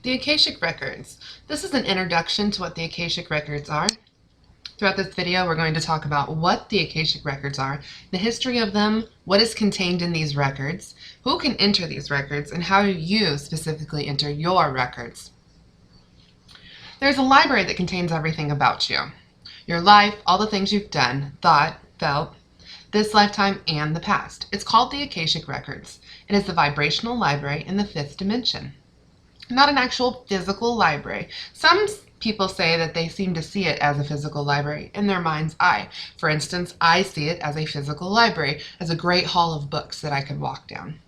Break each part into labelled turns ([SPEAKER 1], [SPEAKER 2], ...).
[SPEAKER 1] The Akashic Records. This is an introduction to what the Akashic Records are. Throughout this video, we're going to talk about what the Akashic Records are, the history of them, what is contained in these records, who can enter these records, and how you specifically enter your records. There's a library that contains everything about you. Your life, all the things you've done, thought, felt, this lifetime, and the past. It's called the Akashic Records. It is the vibrational library in the fifth dimension. Not an actual physical library. Some people say that they seem to see it as a physical library in their mind's eye. For instance, I see it as a physical library, as a great hall of books that I could walk down.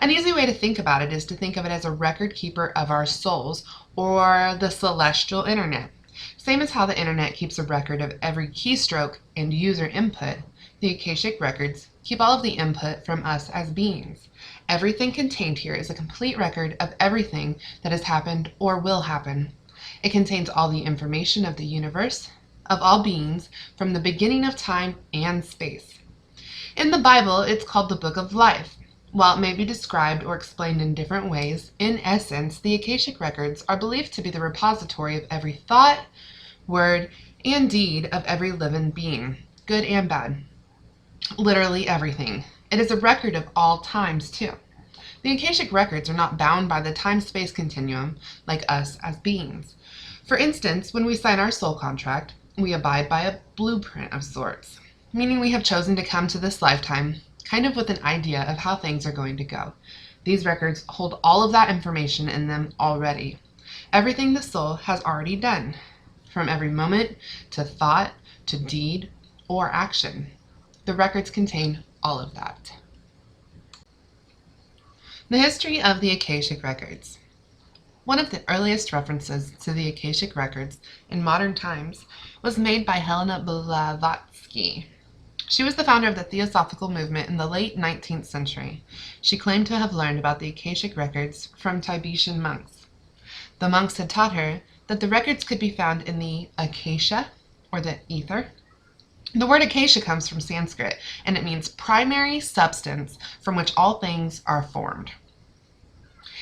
[SPEAKER 1] An easy way to think about it is to think of it as a record keeper of our souls, or the celestial internet. Same as how the internet keeps a record of every keystroke and user input, the Akashic Records keep all of the input from us as beings. Everything contained here is a complete record of everything that has happened or will happen. It contains all the information of the universe, of all beings, from the beginning of time and space. In the Bible, it's called the Book of Life. While it may be described or explained in different ways, in essence, the Akashic Records are believed to be the repository of every thought, word, and deed of every living being, good and bad. Literally everything. It is a record of all times, too. The Akashic Records are not bound by the time-space continuum like us as beings. For instance, when we sign our soul contract, we abide by a blueprint of sorts, meaning we have chosen to come to this lifetime kind of with an idea of how things are going to go. These records hold all of that information in them already. Everything the soul has already done, from every moment to thought to deed or action. The records contain all of that. The history of the Akashic Records. One of the earliest references to the Akashic Records in modern times was made by Helena Blavatsky. She was the founder of the Theosophical movement in the late 19th century. She claimed to have learned about the Akashic Records from Tibetan monks. The monks had taught her that the records could be found in the Akasha, or the ether. The word Akasha comes from Sanskrit, and it means primary substance from which all things are formed.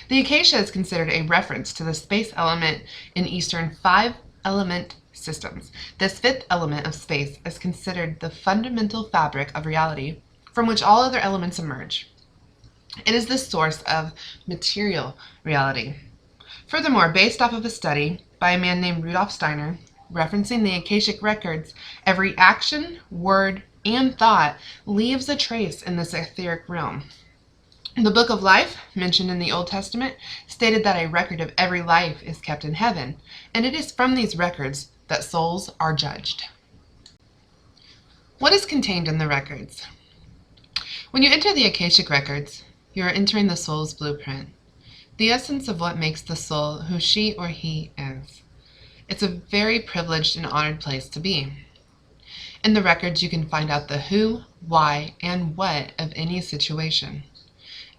[SPEAKER 1] The Akasha is considered a reference to the space element in Eastern five-element systems. This fifth element of space is considered the fundamental fabric of reality from which all other elements emerge. It is the source of material reality. Furthermore, based off of a study by a man named Rudolf Steiner, referencing the Akashic Records, every action, word, and thought leaves a trace in this etheric realm. The Book of Life, mentioned in the Old Testament, stated that a record of every life is kept in heaven, and it is from these records that souls are judged. What is contained in the records? When you enter the Akashic Records, you are entering the soul's blueprint, the essence of what makes the soul who she or he is. It's a very privileged and honored place to be. In the records, you can find out the who, why, and what of any situation.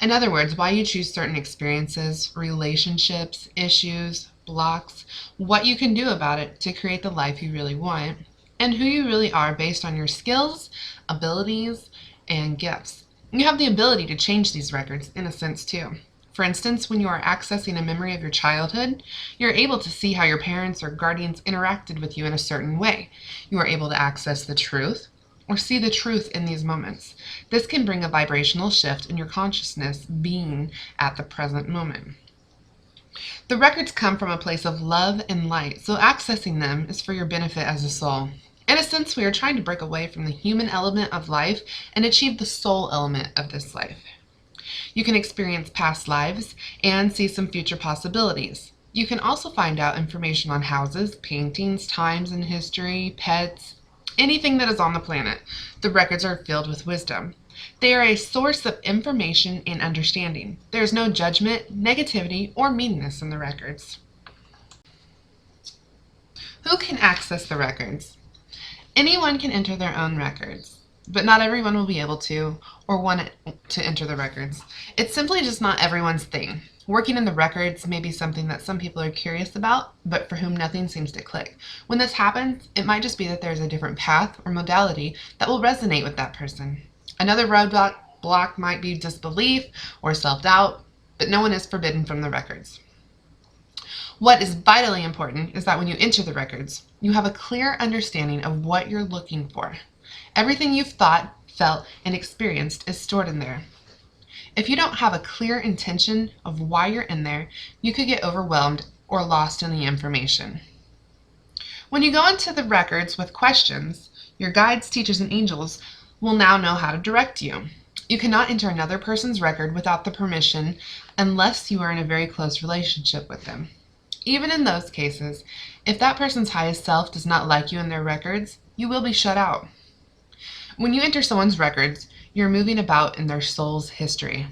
[SPEAKER 1] In other words, why you choose certain experiences, relationships, issues, blocks, what you can do about it to create the life you really want, and who you really are based on your skills, abilities, and gifts. You have the ability to change these records in a sense too. For instance, when you are accessing a memory of your childhood, you're able to see how your parents or guardians interacted with you in a certain way. You are able to access the truth or see the truth in these moments. This can bring a vibrational shift in your consciousness being at the present moment. The records come from a place of love and light, so accessing them is for your benefit as a soul. In a sense, we are trying to break away from the human element of life and achieve the soul element of this life. You can experience past lives and see some future possibilities. You can also find out information on houses, paintings, times in history, pets, anything that is on the planet. The records are filled with wisdom. They are a source of information and understanding. There is no judgment, negativity, or meanness in the records. Who can access the records? Anyone can enter their own records, but not everyone will be able to or want to enter the records. It's simply just not everyone's thing. Working in the records may be something that some people are curious about, but for whom nothing seems to click. When this happens, it might just be that there's a different path or modality that will resonate with that person. Another roadblock might be disbelief or self-doubt, but no one is forbidden from the records. What is vitally important is that when you enter the records, you have a clear understanding of what you're looking for. Everything you've thought, felt, and experienced is stored in there. If you don't have a clear intention of why you're in there, you could get overwhelmed or lost in the information. When you go into the records with questions, your guides, teachers, and angels will now know how to direct you. You cannot enter another person's record without the permission unless you are in a very close relationship with them. Even in those cases, if that person's highest self does not like you in their records, you will be shut out. When you enter someone's records, you're moving about in their soul's history.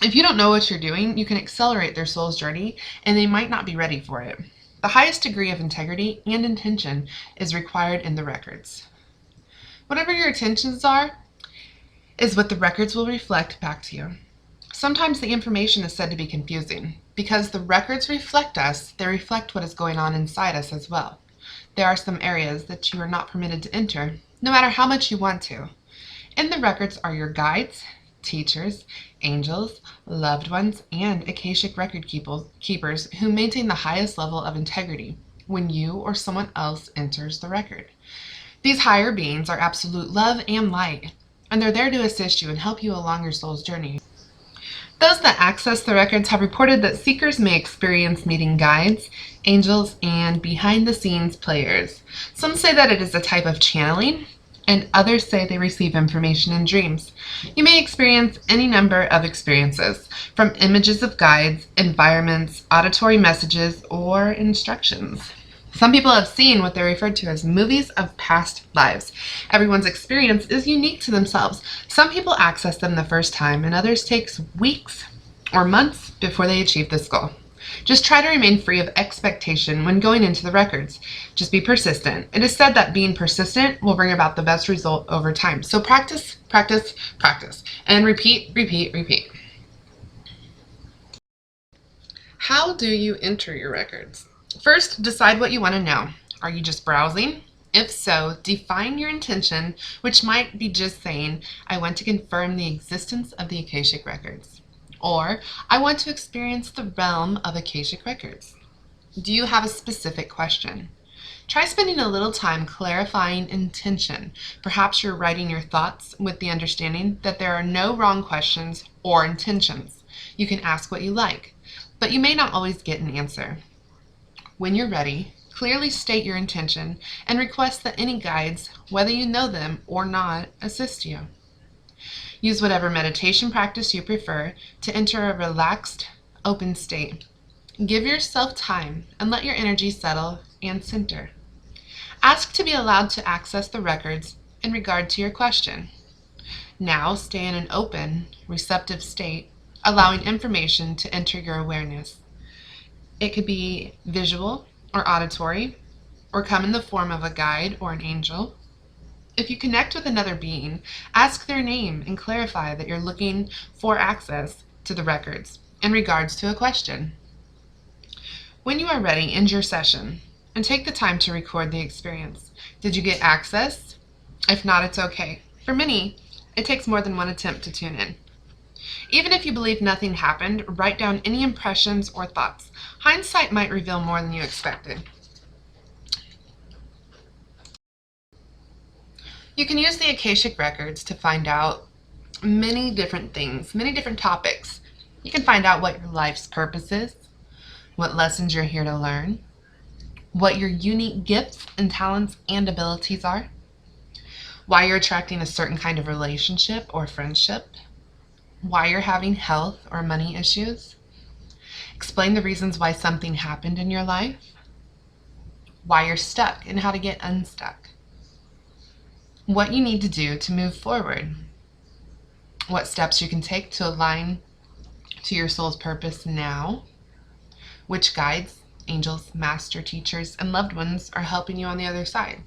[SPEAKER 1] If you don't know what you're doing, you can accelerate their soul's journey and they might not be ready for it. The highest degree of integrity and intention is required in the records. Whatever your intentions are, is what the records will reflect back to you. Sometimes the information is said to be confusing. Because the records reflect us, they reflect what is going on inside us as well. There are some areas that you are not permitted to enter, no matter how much you want to. In the records are your guides, teachers, angels, loved ones, and Akashic record keepers who maintain the highest level of integrity when you or someone else enters the record. These higher beings are absolute love and light, and they're there to assist you and help you along your soul's journey. Those that access the records have reported that seekers may experience meeting guides, angels, and behind-the-scenes players. Some say that it is a type of channeling, and others say they receive information in dreams. You may experience any number of experiences, from images of guides, environments, auditory messages, or instructions. Some people have seen what they're referred to as movies of past lives. Everyone's experience is unique to themselves. Some people access them the first time, and others takes weeks or months before they achieve this goal. Just try to remain free of expectation when going into the records. Just be persistent. It is said that being persistent will bring about the best result over time. So practice, practice, practice, and repeat, repeat, repeat. How do you enter your records? First, decide what you want to know. Are you just browsing? If so, define your intention, which might be just saying, I want to confirm the existence of the Akashic records. Or, I want to experience the realm of Akashic records. Do you have a specific question? Try spending a little time clarifying intention. Perhaps you're writing your thoughts with the understanding that there are no wrong questions or intentions. You can ask what you like, but you may not always get an answer. When you're ready, clearly state your intention and request that any guides, whether you know them or not, assist you. Use whatever meditation practice you prefer to enter a relaxed, open state. Give yourself time and let your energy settle and center. Ask to be allowed to access the records in regard to your question. Now stay in an open, receptive state, allowing information to enter your awareness. It could be visual or auditory, or come in the form of a guide or an angel. If you connect with another being, ask their name and clarify that you're looking for access to the records in regards to a question. When you are ready, end your session and take the time to record the experience. Did you get access? If not, it's okay. For many, it takes more than one attempt to tune in. Even if you believe nothing happened, write down any impressions or thoughts. Hindsight might reveal more than you expected. You can use the Akashic records to find out many different things, many different topics. You can find out what your life's purpose is, what lessons you're here to learn, what your unique gifts and talents and abilities are, why you're attracting a certain kind of relationship or friendship, why you're having health or money issues, explain the reasons why something happened in your life, why you're stuck and how to get unstuck, what you need to do to move forward, what steps you can take to align to your soul's purpose now, which guides, angels, master teachers, and loved ones are helping you on the other side.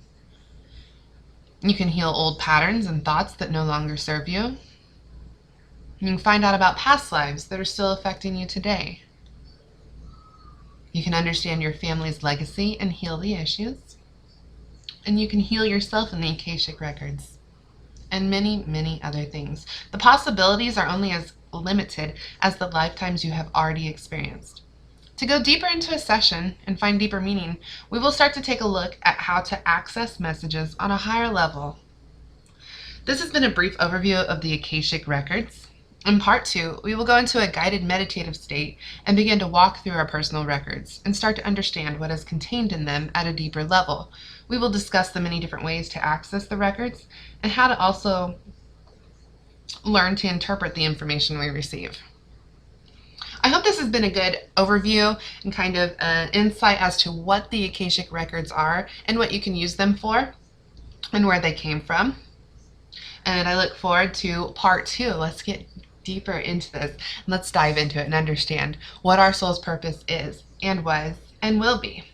[SPEAKER 1] You can heal old patterns and thoughts that no longer serve you. You can find out about past lives that are still affecting you today. You can understand your family's legacy and heal the issues. And you can heal yourself in the Akashic records. And many, many other things. The possibilities are only as limited as the lifetimes you have already experienced. To go deeper into a session and find deeper meaning, we will start to take a look at how to access messages on a higher level. This has been a brief overview of the Akashic Records. In part 2, we will go into a guided meditative state and begin to walk through our personal records and start to understand what is contained in them at a deeper level. We will discuss the many different ways to access the records and how to also learn to interpret the information we receive. I hope this has been a good overview and kind of an insight as to what the Akashic Records are and what you can use them for and where they came from. And I look forward to part 2. Let's get deeper into this. Let's dive into it and understand what our soul's purpose is and was and will be.